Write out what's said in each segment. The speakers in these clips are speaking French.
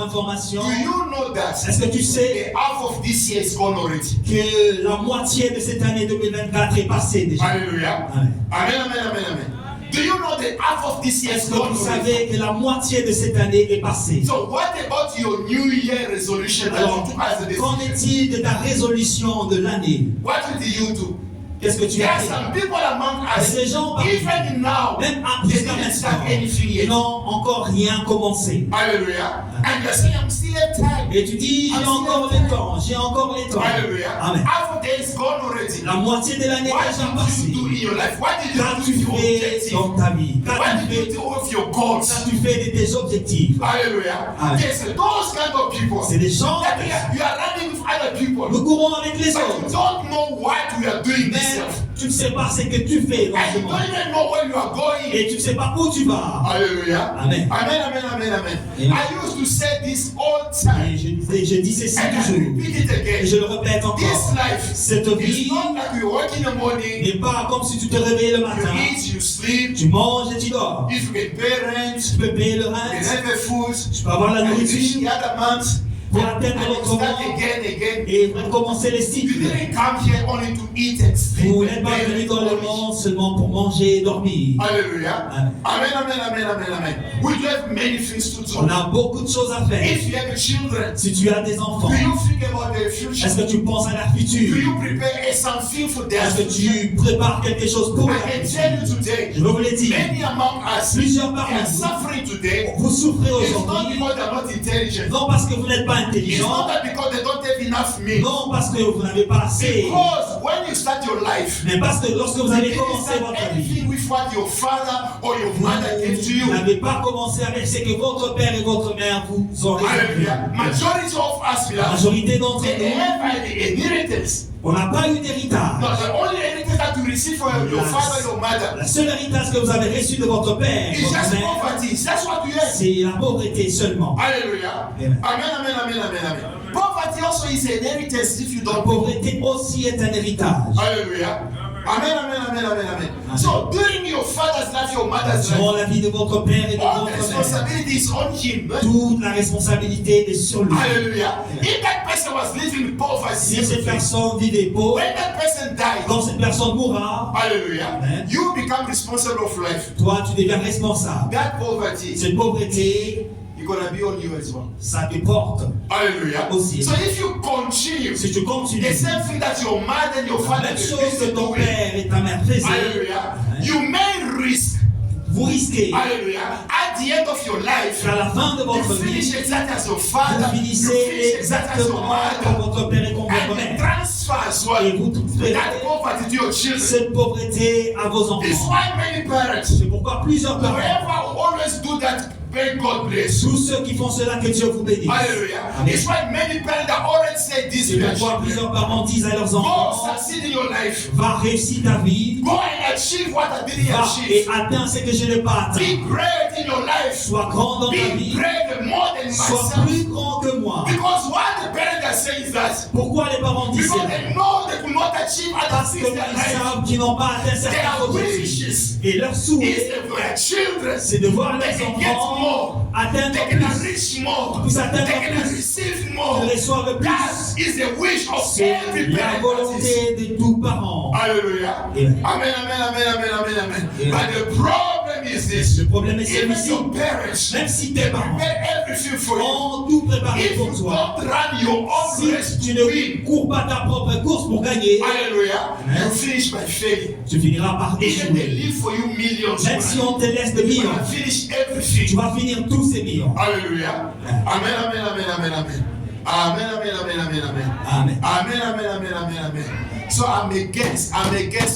information. Do you know that Est-ce que tu sais the half of this year is gone already? que la moitié de cette année 2024 est passée déjà? Hallelujah. Amen. Amen, amen, amen, amen. Do you know the half of this year is Est-ce que gone vous already? savez que la moitié de cette année est passée? So what about your New Year resolution that Alors, you took as a qu'en decision? est-il de ta résolution de l'année? What did you do? Qu'est-ce que tu There as are fait? some people among Il y us, a des gens parmi even now, même they jusqu'à didn't start anything maintenant, yet. ils n'ont encore rien commencé. Hallelujah. And you're saying, I'm still in time. Et tu dis, j'ai encore le temps, j'ai encore le temps. Hallelujah. Amen. Half of the day is gone already. La moitié de l'année est What déjà did passée. you do in your life? What did you do Qu'as-tu with your fait objective? dans ta vie? What Qu'as-tu did you fait, do with your goals? qu'as-tu fait de tes objectifs? Hallelujah. Amen. Yes, those kind of people. C'est des gens, That you are running with other people. nous courons avec les But you autres. don't know what we are doing Mais this. tu ne sais pas ce que tu fais dans And ce you monde. don't even know where you are going. Et tu ne sais pas où tu vas. Hallelujah. Amen. Amen, amen, amen, amen. Amen. I used to say this all the Et time. je dis ceci And I toujours. repeat it Et again. je le répète This encore. life Cette is vie not like you wake in the morning, n'est pas comme si tu te réveillais le you matin. eat, you sleep, Tu manges et tu dors. if you can pay rent, Tu peux payer le you can reste. have a food, Tu peux avoir la and you reach nourriture the other month, pour atteindre and you l'autre start monde again. et recommencer les You cycles. didn't come here only to eat and sleep. Vous and n'êtes pas pay venu rent. dans le monde seulement pour manger et dormir. Hallelujah. Amen. Amen, amen, amen, amen, amen. We do have many things to On do. a beaucoup de choses à faire. If you have children, Si tu as des enfants, do you think about their future? est-ce que tu penses à la Do future? you prepare something for their Est-ce que future? tu prépares quelque chose pour la I can future? tell you today, Je veux vous le dire. many among us Plusieurs parmi are vous, suffering today. vous souffrez It's not aujourd'hui, because they're not intelligent. non parce que vous n'êtes pas It's intelligent, not that because they don't have enough means. non parce que vous n'avez pas assez, Because when you start your life, mais parce que lorsque vous you avez didn't commencé start votre vie, anything with what your father or your mother gave to you. vous n'avez pas commencé avec ce que votre père et votre mère vous ont réservé. Hallelujah. Majority of us, we La are, majorité d'entre they nous, have an inheritance. on n'a pas eu d'héritage. No, the only inheritance that you receive from your father, your mother, La seule héritage que vous avez reçu de votre père et is votre just mère, poverty. That's what you have. c'est la pauvreté seulement. Hallelujah. Amen. Amen, amen, amen, amen, amen. Poverty also is an inheritance if you La don't know. pauvreté aussi est un héritage. Hallelujah. Amen, amen, amen, amen, amen. So during your father's life, your mother's life, Durant la vie de votre père et de all the votre mère, responsibility is on him. toute la responsabilité est sur lui. Hallelujah. If that person was living in poverty, Si cette personne vivait pauvre, when that person died, quand cette personne mourra, hallelujah, Amen. you become responsible of life. toi tu deviens responsable. That poverty Cette pauvreté, is going to be on you as well. ça te porte. Hallelujah. Aussi. So if you continue Si tu continues, the same thing that your mother and your la father même did, chose que ton doing, père et ta mère faisaient, hallelujah, Amen. you may risk, vous risquez hallelujah, at the end of your life, qu'à la fin de you votre finish vie, exactly as your father, vous you finissez finish exactly as your exactement mother, comme votre père et comme votre and you mère. transfer as Et well vous transférez that poverty to your children. cette pauvreté à vos It's enfants. why many parents, C'est pourquoi plusieurs parents, whoever always do that, may God bless you. tous ceux qui font cela, que Dieu vous bénisse. Hallelujah. Amen. It's why many parents that already say this C'est to their pourquoi children. plusieurs parents disent à leurs Go enfants, succeed in your life. va réussir ta vie, Go and achieve what I didn't va et achieve. atteins ce que je n'ai pas Be atteint. great in your life. Sois grand dans ta Be vie, great more than sois myself. plus grand que moi. Because what the parents are saying is that Pourquoi les parents disent because cela? they know they could not achieve other Parce things in qu'ils their life. savent qu'ils n'ont pas atteint certains Their objectifs. wishes Et leur souhait, is that their children c'est de voir they leurs can get enfants more. atteindre They can plus, reach more. Plus They atteindre can plus. receive more. qu'ils reçoivent plus. That is the wish of C'est every la parent. volonté de tout parent. Hallelujah. Amen. Amen, amen, amen, amen, amen, amen. Amen. But the problem is this. Le problème est Even celui-ci. your parents, Même si they tes parents prepare everything for you. ont tout préparé If pour you toi, don't run your own si race tu to ne win, cours pas ta propre course pour gagner, hallelujah, Amen. you finish by failing. tu finiras par Even they échouer. leave for you millions. Même si on te laisse des you millions, will finish tu everything. vas finir tous ces millions. Hallelujah. Amen, amen, amen, amen, amen. Amen, amen, amen, amen, amen. Amen. Amen, amen, amen, amen, amen. So I'm against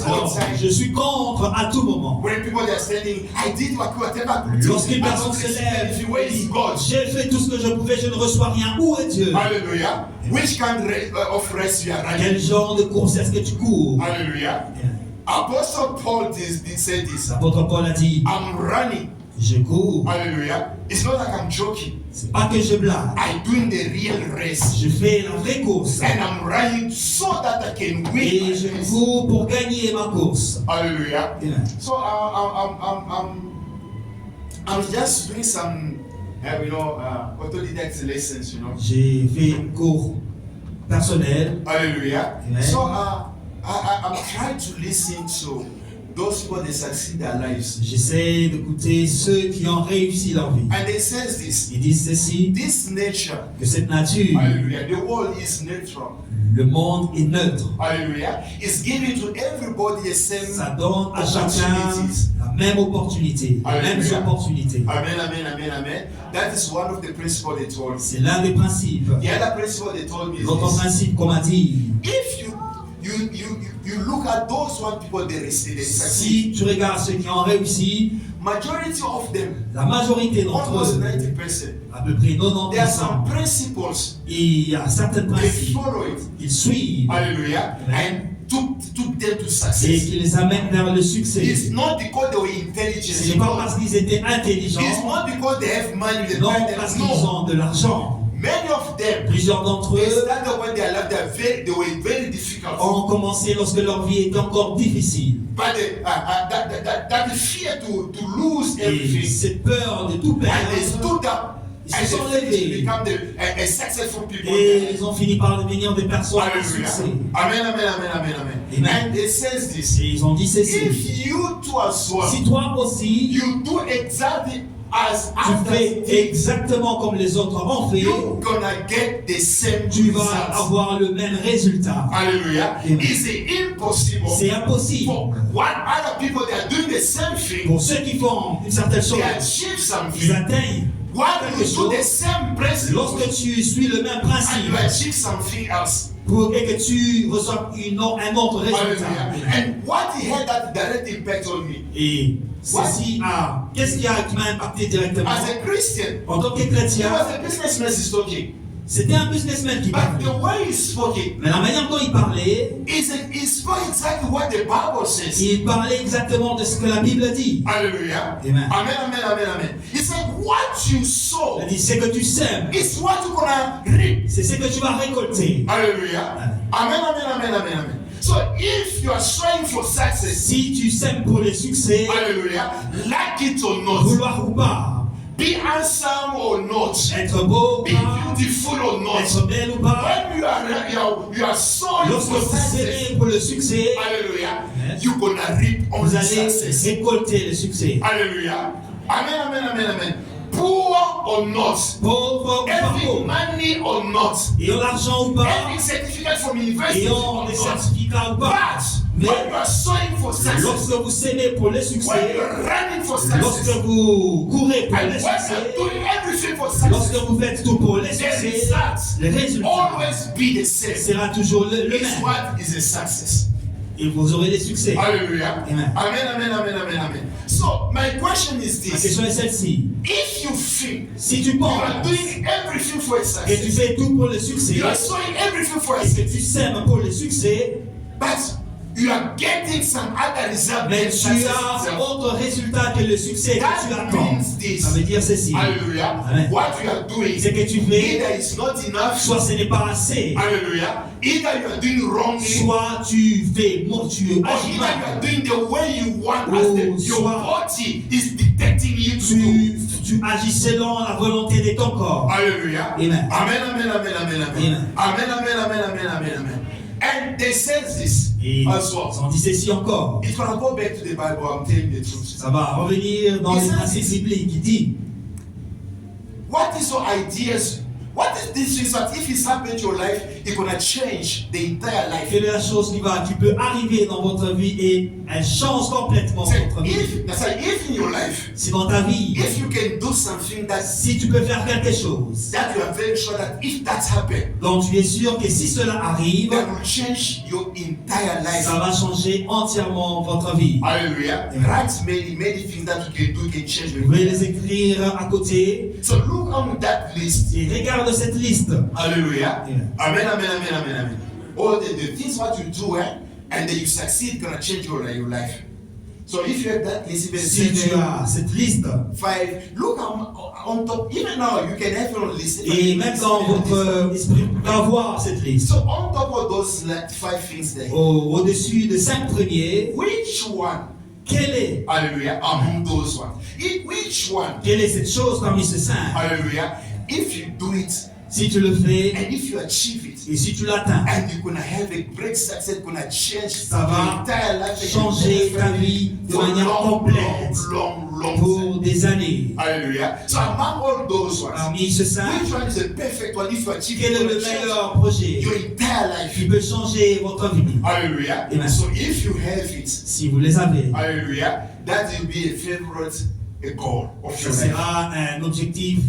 all Alors, the time. je suis contre à tout moment. When people are saying, I did whatever I could do. Lorsqu'une I don't personne se receive lève, anything. Where is God? j'ai fait tout ce que je pouvais, je ne reçois rien. Où est Dieu? Hallelujah. Which kind of race you are running? Quel genre de course est-ce que tu cours? Hallelujah. Apostle Paul did say this. L'apôtre Paul a dit, I'm running. je cours. Hallelujah. It's not like I'm joking. C'est pas que je blague. I'm doing the real race. Je fais la vraie course. And I'm running so that I can win. Et my je race. cours pour gagner ma course. Hallelujah. Amen. So I'm just doing some And we know, autodidacts lessons, you know. J'ai fait un cours personnel. Hallelujah. Amen. So I'm trying to listen to those people that succeed their lives. J'essaie d'écouter ceux qui ont réussi leur vie. And they says this. Ils disent ceci, This nature, que cette nature, hallelujah, the world is neutral. le monde est neutre. Hallelujah. It's giving to everybody the same Ça donne à chacun opportunities. la même opportunité, les mêmes Alléluia. opportunités. Amen, amen, amen, amen. That is one of the principles they told me. C'est l'un des principes. The other principle they told me is L'autre this. principe qu'on m'a dit, If you look at those one people they succeed, si tu regardes ceux qui ont réussi, majority of them, la majorité d'entre almost eux, 90%, à peu près there are 90%, some principles il y a certains they principes follow it. qu'ils suivent Hallelujah. Amen. And took them to et success. qui les amènent vers le succès. It's not because they were Ce intelligent. n'est pas parce qu'ils étaient intelligents, It's not because they have money. They non buy parce them. qu'ils No. ont de l'argent. Many of them, Plusieurs d'entre they eux started when they are alive, they were very difficult. ont commencé lorsque leur vie était encore difficile. But that fear to lose Et everything. cette peur de tout And they perdre, stood up ils and se sont they levés become a successful people. et ils ont fini par devenir des personnes à Hallelujah. succès. Amen, amen, amen, amen, amen. Amen. And it says this. Et ils ont dit ceci, If you too as well, si toi aussi, you do exactly as tu fais others did, exactement comme les autres ont fait, you're gonna get the same tu vas results. avoir le même résultat. Hallelujah. Amen. It's impossible C'est impossible. for what other people they are doing the same thing. Pour ceux qui font une certaine chose, They achieve ils something. atteignent. When you do the same principle Lorsque tu suis le même and principe you achieve something else. et que tu reçois un autre résultat. Hallelujah. And what he had that direct impact on me Et ceci qu'est-ce qui m'a impacté directement? as a Christian. En tant que He chrétien, was a businessman is talking, c'était un businessman qui but parlait. the way he spoke it Mais la manière dont il parlait, he spoke exactly what the Bible says. il parlait exactement de ce que la Bible dit. Hallelujah. Amen. Amen, amen, amen, amen. He said, what you sow Il dit, c'est que tu sèmes, is what you're gonna reap. c'est ce que tu vas récolter. Hallelujah. Amen, amen, amen, amen, amen. So if you are sowing for success, Si tu sèmes pour le succès, hallelujah, like it or not, vouloir ou pas, be handsome or not, être beau ou be pas, beautiful or not, être belle ou pas, when you are sowing lorsque for vous success, sèmez pour le succès, hallelujah, Yes. you're gonna reap on vous the allez success. récolter le succès. Hallelujah. Amen, amen, amen, amen. Poor or not, Pauvre ou pas having pauvre, money or not, ayant l'argent ou pas, having certificate from university ayant or des not, certificats ou pas. but when you are sowing for success, Lorsque vous sémez pour le when succès, you are running for lorsque success, vous courez pour and le when you are succès, doing everything for lorsque success, vous faites tout pour le the succès, results le résultat always be the same. sera toujours le It's même. what is a success. Et vous aurez des succès. Hallelujah. Amen. Amen, amen, amen, amen, amen. So my question is Ma this. question est celle-ci. If you think Si tu you are penses doing everything for a que tu success, fais tout pour le succès, you are sowing everything for a et que success, tu sèmes pour le succès, but you are getting some other result mais than tu success as itself. autre résultat que le succès que tu That attends. means this. Ça veut dire ceci. Hallelujah. Amen. What you are doing, Ce que tu fais, either it's not enough, soit ce n'est pas assez, hallelujah, either you are doing wrongly, soit tu fais, tu or agis either you mal. are doing the way you want, Oh, as your soit- body is dictating you to do. Tu agis selon la volonté de ton corps. Hallelujah. Amen. Amen, amen, amen, amen, amen. Amen. Amen, amen, amen, amen, amen, amen. And they says this Et as well. on dit ceci encore. It's gonna go back to the Bible, I'm telling the truth. Ça va revenir dans Il les says principes this. bibliques. Il dit, What is your ideas? What is this thing that if it's happened to your life, it's gonna change the entire life? quelle est la chose qui peut arriver dans votre vie et elle change complètement Say, votre vie. if in your life, Si dans ta vie, if you can do something si tu peux faire quelque chose that you are very sure that if that happened, dont tu es sûr que si cela arrive, that will change your entire life. ça va changer entièrement votre vie. Hallelujah. Amen. Write many things that you can do, can change Vous your pouvez life. les écrire à côté So look on that list. et regarde cette liste. Hallelujah. Amen. Amen, amen, amen, amen, amen. All the things what you do, and then you succeed, gonna change your life. So if you have that list, even Si tu 7, as cette liste 5, look on top. Even now, you can have your list. et même dans votre esprit, vous pouvez avoir cette liste. So on top of those 5 things there, Au-dessus de 5 premiers, which one Quelle est, Hallelujah. Among those ones. Which one? quelle est cette chose parmi ces 5? Hallelujah. If you do it Si tu le fais and if you achieve it, et si tu l'atteins, and you're gonna have a great success, gonna change ça va your entire life, changer ta vie de manière complète long pour des années. Hallelujah. So among all those ones, Parmi ces 5, which one is the perfect one? If you achieve quel it, est le gonna change meilleur projet your entire life. qui peut changer votre vie? Hallelujah. Amen. So if you have it, Si vous les avez, hallelujah, that will be a favorite a goal of ce your life. sera un objectif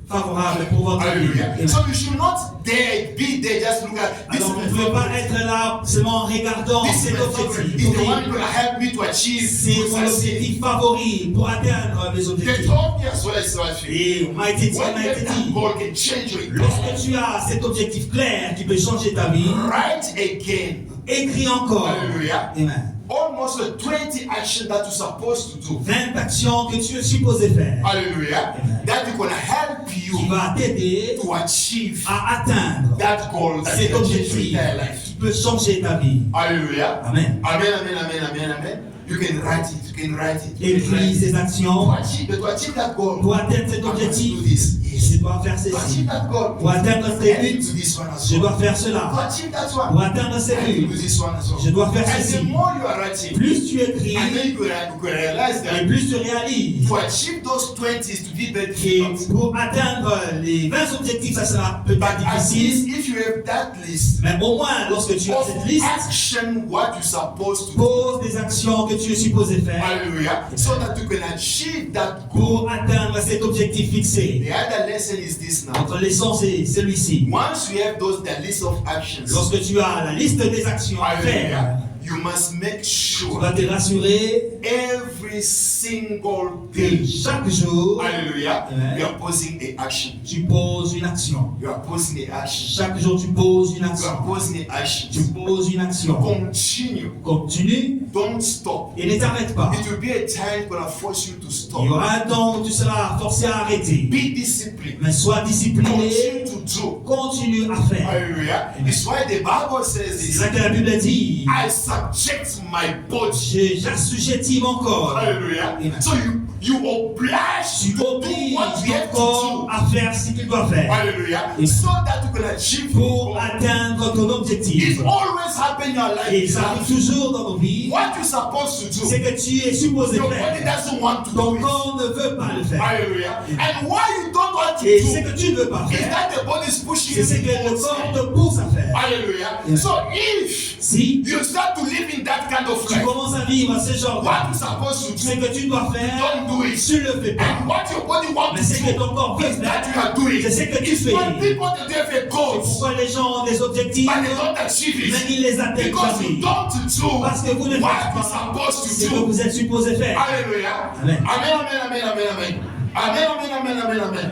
favorable pour votre vie. Hallelujah. Amen. So you should not dare be there just look at this. Alors, is vous ne my pouvez pas favorite. être là seulement en regardant This is cet my favorite. objectif. It's the Oui, one gonna help me to achieve. c'est to mon succeed. objectif favori pour atteindre mes They objectifs. told me as well as I feel. Et on m'a été dit, When that goal can change your life. lorsque tu as cet objectif clair qui peut changer ta vie, Right again. écris encore. Hallelujah. Amen. Almost 20 actions that you're supposed to do. 20 actions que tu es supposé faire Hallelujah. That is gonna help qui you va t'aider to achieve à atteindre that goal that cet can change your objectif entire life. qui peut changer ta vie. Hallelujah. Amen. Amen, amen, amen, amen, amen. You can write it. You can write it. You can Écris write it. ces actions To achieve that goal. pour atteindre cet I must objectif. do this. Je dois faire To ceci. achieve that goal. Pour atteindre I ces need buts, to do this one as je well. dois faire To cela. achieve that Pour one. atteindre ces I need to do buts, this one as well. je dois faire And ceci. the more you are writing, Plus tu écris, and then you could realize et that plus tu réalises. to achieve those 20 is to be very Et difficult. pour atteindre les 20 objectifs, ça sera peut-être But at difficile. least if you have that list Mais au moins, lorsque tu as of cette liste, action, what you're supposed to do. pose des actions que tu es supposé faire Hallelujah. So that you can achieve that goal. pour atteindre cet objectif fixé. The other lesson is this now. Notre leçon, c'est celui-ci. Once you have the list of actions, Lorsque tu as la liste des actions à faire, hallelujah, you must make tu sure vas te rassurer every single que day, chaque jour, hallelujah, Amen. you are posing a action. tu poses une action. You are posing a action. Chaque jour, tu poses une You are action. posing a action. Tu poses une action. Continue. Continue Don't stop. et ne t'arrête pas. It will be a time gonna force you to Il stop. y aura un temps où tu seras forcé à arrêter. Be disciplined. Mais sois discipliné, Continue to do. continue à faire. Hallelujah. It's why the Bible says C'est this. ça que la Bible dit. I subject my body. J'assujettis mon corps. Hallelujah. Amen. So you oblige Tu to do obliges what you ton have to corps do. à faire ce qu'il doit faire Hallelujah. Amen. So that you can achieve your pour goal. atteindre ton objectif. It always happens in your Et life. ça arrive toujours dans nos vies. What you're supposed to do, C'est que tu es supposé your body faire. doesn't want to Ton do it. corps ne veut pas le faire. Hallelujah. And why you don't want to Et do ce que tu ne veux pas is faire, that the body is pushing c'est ce you que le towards corps it. te pousse à faire. Hallelujah. Amen. So if Si you start to live in that kind of tu life, commences à vivre ce genre de what you're supposed to ce do, que tu dois faire, don't do it. tu ne le fais pas. And what your body wants Mais to c'est que do ton corps veut is that you faire. are doing. C'est ce que tu It's fais. when people that they have a C'est goal, pourquoi les gens ont des objectifs, but they don't achieve mais it. ils les atteignent Because jamais. you don't do Parce que vous ne faites what you're pas supposed ce to que do. vous êtes supposé faire. Hallelujah. Amen. Amen, amen, amen, amen, amen. Amen, amen, amen, amen, amen.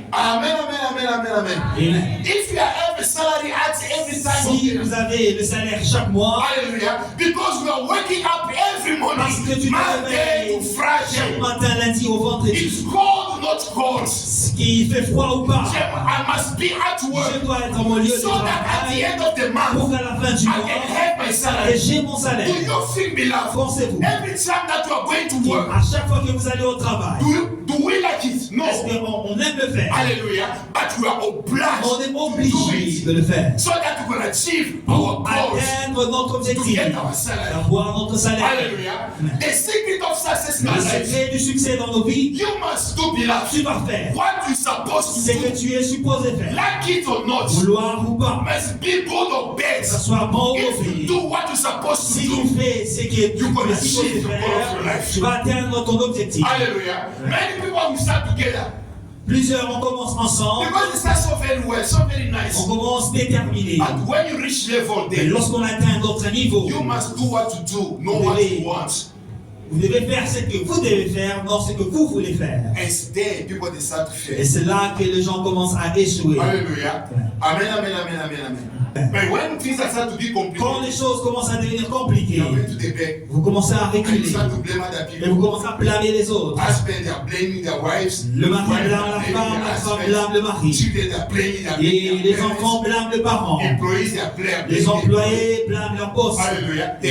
Amen, amen, amen, amen, amen. Amen. If you have a salary at every time of Si year, vous avez le salaire chaque mois, hallelujah, because we are waking up every morning, parce que tu te Monday to réveilles chaque Friday. matin, lundi au vendredi, It's cold or not cold. qu'il fait froid ou pas, I must be at je work dois être à mon lieu de so that at the travail end of the pour month, qu'à la fin du I mois, can have my et salary. j'ai mon Do salaire. you think, beloved, Pensez-vous, every time that you are going to work, à chaque fois que vous allez au travail, do we like it? No. est-ce qu'on aime le faire? Hallelujah. But we are obliged On est to do obligé it de le faire so that we can achieve our pour goals, atteindre notre to objectif, get our salary. d'avoir notre salaire. Hallelujah. The secret of success in Le our life, secret du succès dans nos vies, you must do, beloved, tu dois faire what you're supposed ce to que do, tu es supposé faire, like it or not, vouloir ou pas, must be good or que ce bad. soit bon ou If you mauvais. do what you're supposed to Si do, tu fais ce que tu es gonna supposé achieve the goal of your faire, life. tu vas atteindre ton objectif. hallelujah. Many people will start together Plusieurs, on commence ensemble, because it starts so very well, so very nice. on commence déterminé. But when you reach level Mais there, lorsqu'on atteint d'autres niveaux, you must do what to do, know what you want. vous devez faire ce que vous devez faire, non ce que vous voulez faire. And it's there people they start to Et fail. c'est là que les gens commencent à échouer. Hallelujah. Amen, amen, amen, amen, amen. But when things are start to be Quand complicated, les choses commencent à devenir you compliquées, are going to the back vous commencez à and you reculer start to blame other et people. vous commencez à blâmer les autres. Husband, they are blaming their wives. Le mari Wives blâme are la blaming femme their blâme le husbands. mari. Children, they are blaming Et les their parents. enfants blâment les parents. Employees, they are blaming Les employés blâment leur boss. Hallelujah. The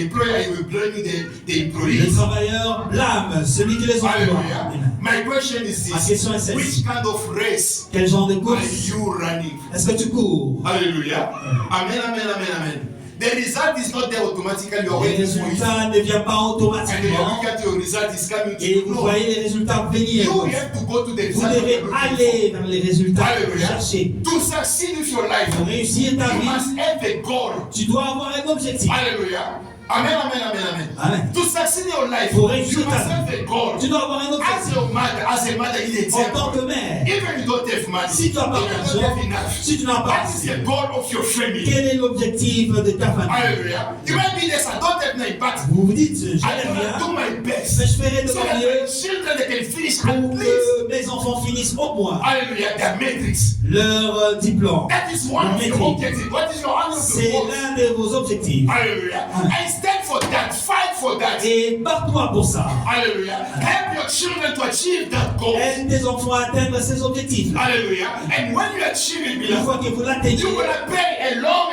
employer will blame the Les employees. travailleurs blâment celui qui les emploie. Hallelujah. Amen. My question is Ma this. question est celle-ci. Which kind of race Quel genre de are course you running? est-ce que tu cours? Hallelujah. Amen, amen, amen, amen. The result is not there automatically. You are Les waiting for it. résultats ne viennent pas And then you automatiquement. look at your result is coming to Et you. vous No. voyez les résultats venir. You have to go to the Vous result. devez you're looking aller vers les résultats que vous Hallelujah. cherchez. To succeed with your life, Pour réussir ta you vie, must have a goal. tu dois avoir un objectif. Hallelujah. Amen, amen, amen, amen. Amen. To succeed in your life, Pour you réussir must ta have a goal. Tu dois avoir un As objectif. a mother, in En tant que example, mère, even you don't have money, si tu n'as pas even you don't d'argent, have enough, si tu n'as pas what is the goal of your family? quel est l'objectif de ta famille? Hallelujah. You might be this, I don't have money, but Vous vous dites, je I'm n'ai gonna rien, do my best mais je ferai de so mon that mieux my children they can finish pour at least. que mes enfants finissent au moins Hallelujah. Their matrix. leur diplôme. That is one of your objectives. What is your honorable C'est goal? l'un de vos objectifs. Hallelujah. And stand for that. Fight for that. Et bats-toi pour ça. Hallelujah. Help your children to achieve that goal. Aide tes enfants à atteindre ces objectifs. Hallelujah. And when you achieve it, Une beloved, fois que vous l'atteignez, you're going to pay a long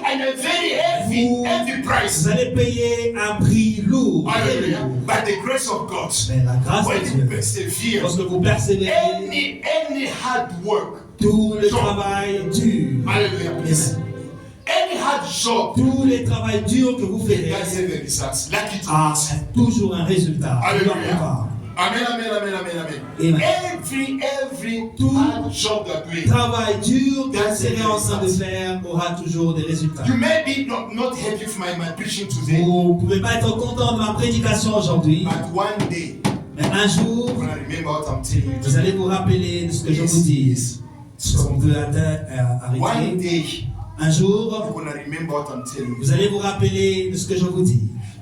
and a very heavy price. vous allez payer un prix lourd. Très Hallelujah. lourd. By the grace of God. Mais la grâce When de you Dieu, persevere, lorsque vous persévérez, any hard work, tout le travail dur, hallelujah, please. Any hard job, tous les travails durs que vous ferez, that's the results. Lucky to a us. toujours un résultat. Hallelujah. Amen, amen, amen, amen, amen. Amen. Every Tout hard job that we travail dur que vous serez en train de faire aura toujours des résultats. You may be not happy with my preaching today, Vous ne pouvez pas être content de ma prédication aujourd'hui, but one day mais un jour, you're gonna remember what I'm telling you. vous allez vous rappeler de ce que je vous dis. Ce qu'on peut One arrêter. day Un jour, you're gonna remember what I'm telling you. vous allez vous rappeler de ce que je vous dis.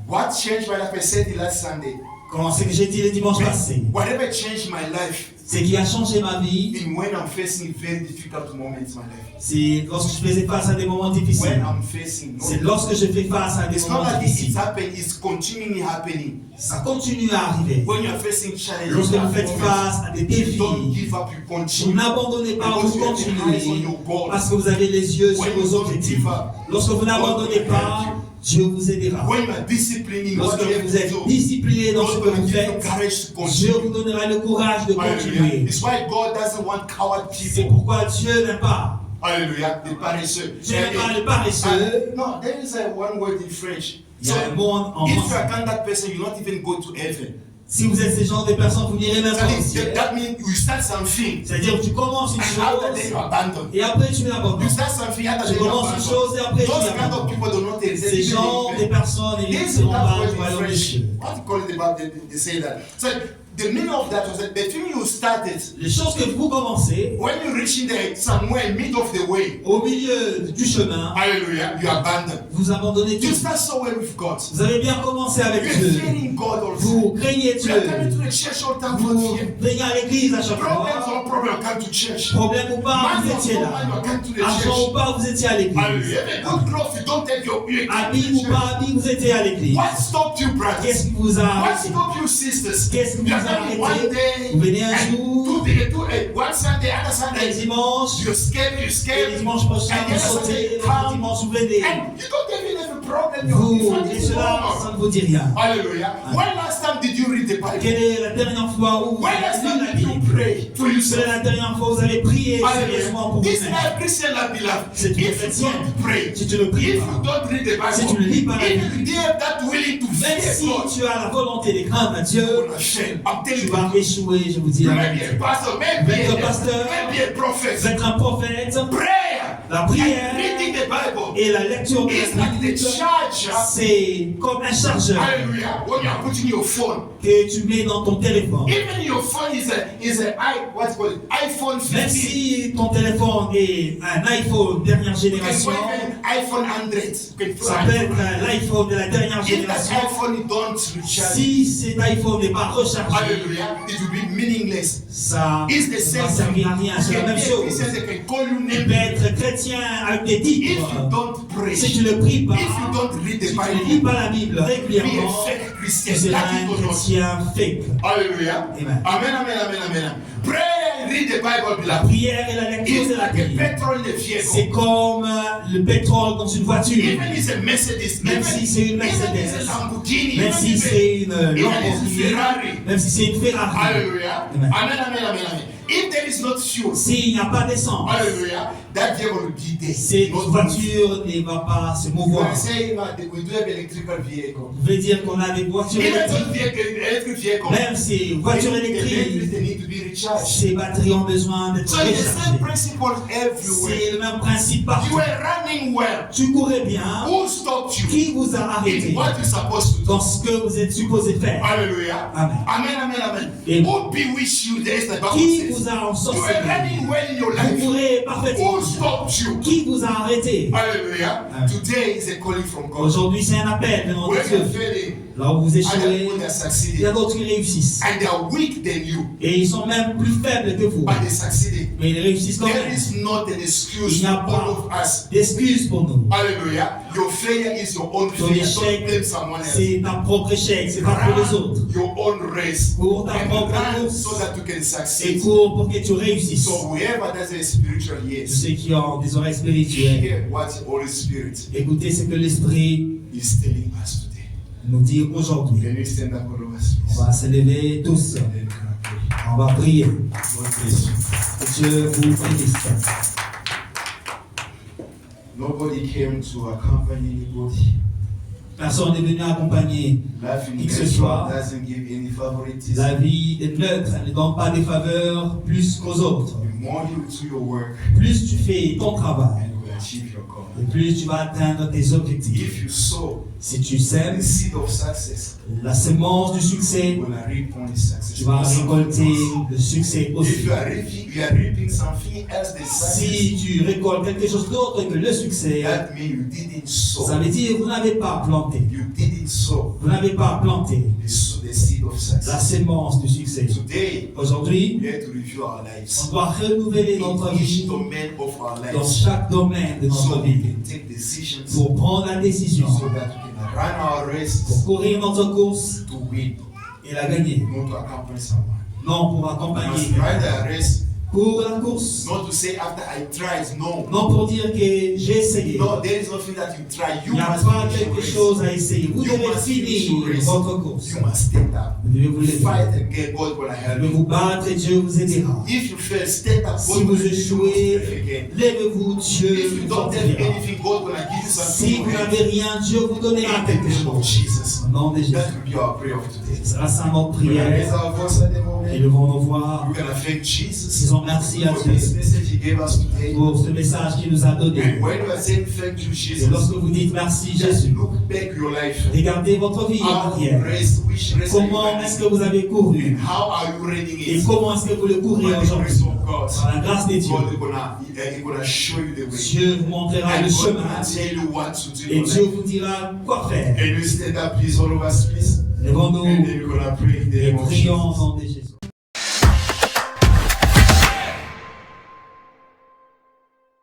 What changed my life? I said it last Sunday. Comment c'est que j'ai dit le dimanche passé? Whatever changed my life C'est qui a changé ma vie, in when I'm facing very difficult moments in my life. c'est lorsque je faisais face à des moments When difficiles. I'm facing, C'est lorsque je fais face à des it's not moments like it's difficiles. happening, it's continually happening. Ça continue à arriver. When you're facing challenges, Lorsque vous at faites moments, face à des défis, don't give up, you vous continue. n'abandonnez pas, Because vous you have the eyes on continuez your goal. parce que vous avez les yeux sur When you vos don't objectifs. give up, Lorsque vous n'abandonnez God will pas, help Dieu vous aidera. When you are disciplining what Lorsque you have vous to êtes do, discipliné dans ce God que will vous give you faites, courage to Dieu continue. vous donnera le courage de Hallelujah. continuer. It's why God doesn't want coward C'est people. pourquoi Dieu n'aime pas. Hallelujah. The paresseux. Dieu n'aime pas les paresseux. No, there is one word in French. Il y a un mot en if you français. are kind that person, you not even go to heaven. Si vous êtes ce genre de personnes, vous n'irez même pas au ciel. That means you start something, C'est-à-dire que tu commences une and after that chose you abandon. et après tu l'abandonnes. You start something, after Tu that you commences une abandon. chose et après tu Those kind of l'abandonnes. people do not exist. Ces gens de personnes, ils ne This is seront that pas word au in royaume des French. cieux. What you call it about they say that. So the meaning of that was that the thing you started, Les choses que vous commencez, when you reach in there somewhere mid of the way, au milieu du chemin, hallelujah, you abandon. vous abandonnez You tout. start somewhere with God. Vous avez bien commencé avec You're Dieu. fearing God also. Vous craignez You are coming Dieu. to the church all the time Vous for fear. venez à l'église à chaque Problems fois. or problem, come to church. Problème ou pas, Man vous or étiez no là. man, you come to the Argent church. ou pas, vous étiez à l'église. Hallelujah. Even good clothes, you don't take your ear. Habit ou pas habit, vous étiez à l'église. What stopped you, brothers? Qu'est-ce qui vous a What arrêté? stopped you, sisters? Qu'est-ce qui vous You a are coming one arrêté? day, Vous venez un and jour, one Sunday, other un Sunday, dimanche, you're scared, et le and dimanche prochain, the vous other sautez, Sunday le come, dimanche, vous venez. and you don't even have a problem. Vous, You find et it cela, normal. ça ne vous dit rien. Hallelujah. When last time did you read the Bible? Quelle est la dernière fois où vous When last avez lu time la did you Bible? pray for Quelle est yourself? la dernière fois où vous avez prié sérieusement pour This vous-même? life, Christian life, beloved. C'est une If you chrétienne. don't pray, Si tu ne pries if pas, you don't read the si tu ne Bible, lis pas la if Bible, you didn't have that willing to même fear si God, tu as la volonté de craindre à Dieu, you're gonna fail. I'm telling tu you. vas échouer, je vous dis You la may be vérité. a pastor, Vous êtes un pasteur, maybe a vous prophet. êtes un prophète, Prayer la and prière reading the Bible et la lecture de is la like the Bible, charger. c'est comme un chargeur. Hallelujah. When you are putting your phone, que tu mets dans ton téléphone. Even your phone is what's called iPhone 15. Même si ton téléphone est un iPhone dernière You can génération, go even iPhone 100. You can ça peut être l'iPhone de la dernière If that génération. iPhone don't recharge, Si cet iPhone n'est pas rechargé, hallelujah, it will be meaningless. ça It's the ne same va servir à rien. C'est la même chose. Christians, they can call you Tu name. peux être chrétien avec des If titres. you don't pray, Si tu ne pries pas, if you don't read the si tu ne lis Bible, pas la Bible be a régulièrement, fake tu Christian. seras Like it un or not. chrétien fake. Hallelujah. Amen. Amen, amen, amen, amen. Pray and read the Bible, La beloved. prière et la lecture It's de la like a Bible. petrol in the C'est vehicle. comme le pétrole dans une voiture. Even it's a Mercedes, Même even, si c'est une even it's Mercedes, a Lamborghini, même even si if c'est une even it's Lamborghini, Ferrari. même si c'est une Ferrari. Hallelujah. Amen. Amen, amen, amen, amen. If there is not fuel, S'il n'y a pas d'essence, hallelujah, that vehicle will be there. cette Not voiture ne va pas se You mouvoir. are saying that we do have electrical vehicle. Vous voulez dire qu'on a des voitures Even électriques. those vehicle, electric vehicle, Même ces voitures the batteries, électriques, they need to be recharged. ces batteries ont besoin d'être So it's the same rechargées. principle everywhere. C'est le même principe You partout. were running well. Tu courais bien. Who stopped you? Qui vous a arrêté In what you're supposed to do. dans ce que vous êtes supposé faire? Hallelujah. Amen. Amen, amen, amen. Amen. Who bewitched you? There is the Bible Qui says. vous a You were ensorcelé? running well in your Vous life. courez parfaitement. Who stopped you? Qui vous a arrêté? Hallelujah. Amen. Today is a calling from God. Aujourd'hui, c'est un appel venant de When you're Dieu. failing, Là où vous other échouez, people that il y a succeeded, d'autres qui réussissent. and they are weak than you, Et ils sont même plus faibles que vous. but they succeeded. Mais ils réussissent quand There même. is not an Il excuse n'y a for all of pas us. d'excuses pour nous. Hallelujah. Your failure is your own Ton failure. Don't échec, blame someone else. c'est ta propre échec, c'est pas pour les autres. Run your own race. Pour ta And propre run course. so that you can Et succeed. cours pour que tu réussisses. So whoever does a spiritual Tous yes, ceux qui ont des oreilles spirituelles, hear what the Holy Spirit écoutez ce que l'Esprit is telling us today. nous dit aujourd'hui. Can you stand up all of us, On please? va se lever tous. And then we're gonna pray. On va prier. God bless you. Que Dieu vous bénisse. Nobody came to accompany anybody. Personne n'est venu accompagner Life in Qui que ce this soit. world doesn't give any favoritism. la vie est neutre. Elle ne donne pas des faveurs plus qu'aux autres. The more you do your work, Plus tu fais ton travail, and you will achieve your goal. et plus tu vas atteindre tes objectifs. If you sow Si tu the sèmes seed of success, la semence du succès, you will reap only success. tu vas récolter le succès If aussi. you are reaping something else than success, Si tu récoltes quelque chose d'autre que le succès, that means you didn't sow. ça veut dire que vous n'avez pas planté. You didn't sow Vous n'avez pas planté the seed of la success. sémence du succès. Today, Aujourd'hui, we have to review our lives. on doit renouveler notre In each vie domain of our dans lives. chaque domaine de So notre we vie can take decisions pour prendre la décision, so that we can run our pour races courir notre course to win, et la gagner. not to accompany someone. Non pour You accompagner, must run the race, pour la course. not to say after I tried. No. Non pour dire que j'ai essayé. No, there is nothing that you try. Il You n'y a must pas finish your quelque race. chose à essayer. Vous You devez must finish finir your race. votre course. You must stand up. Vous devez vous lever. Fight and get God gonna Vous help devez you. vous battre et Dieu vous aidera. If you fail, stand up. Si God vous will give you échouez, strength again. levez-vous, Dieu If you vous don't have fortifiera. anything, God gonna give you Si something. vous n'avez rien, Dieu vous donnera In the quelque name of chose. Jesus. Au nom de Jésus. That will be our prayer of today. Ce sera ça notre We gonna raise prière. our voice at the moment. Élevons nos voix. We're gonna thank Jesus Disons merci à for Dieu this message He gave us today. pour ce message qu'il nous a donné. And when you are saying thank you, Et Jesus, lorsque vous dites merci just Jésus, look back your life. regardez votre vie en How arrière. race, which race are you Comment running? est-ce que vous avez couru? And how are you running Et it? comment est-ce que vous le courez By the aujourd'hui? grace of God, Par la grâce de Dieu, God is gonna show you the way. Dieu vous montrera And le God chemin gonna tell you what to do in et your Dieu life. vous dira quoi faire. And you stand up, please, all of us, please. Levons-nous And then we're gonna pray in the et name of prions au Jesus. nom de Jésus.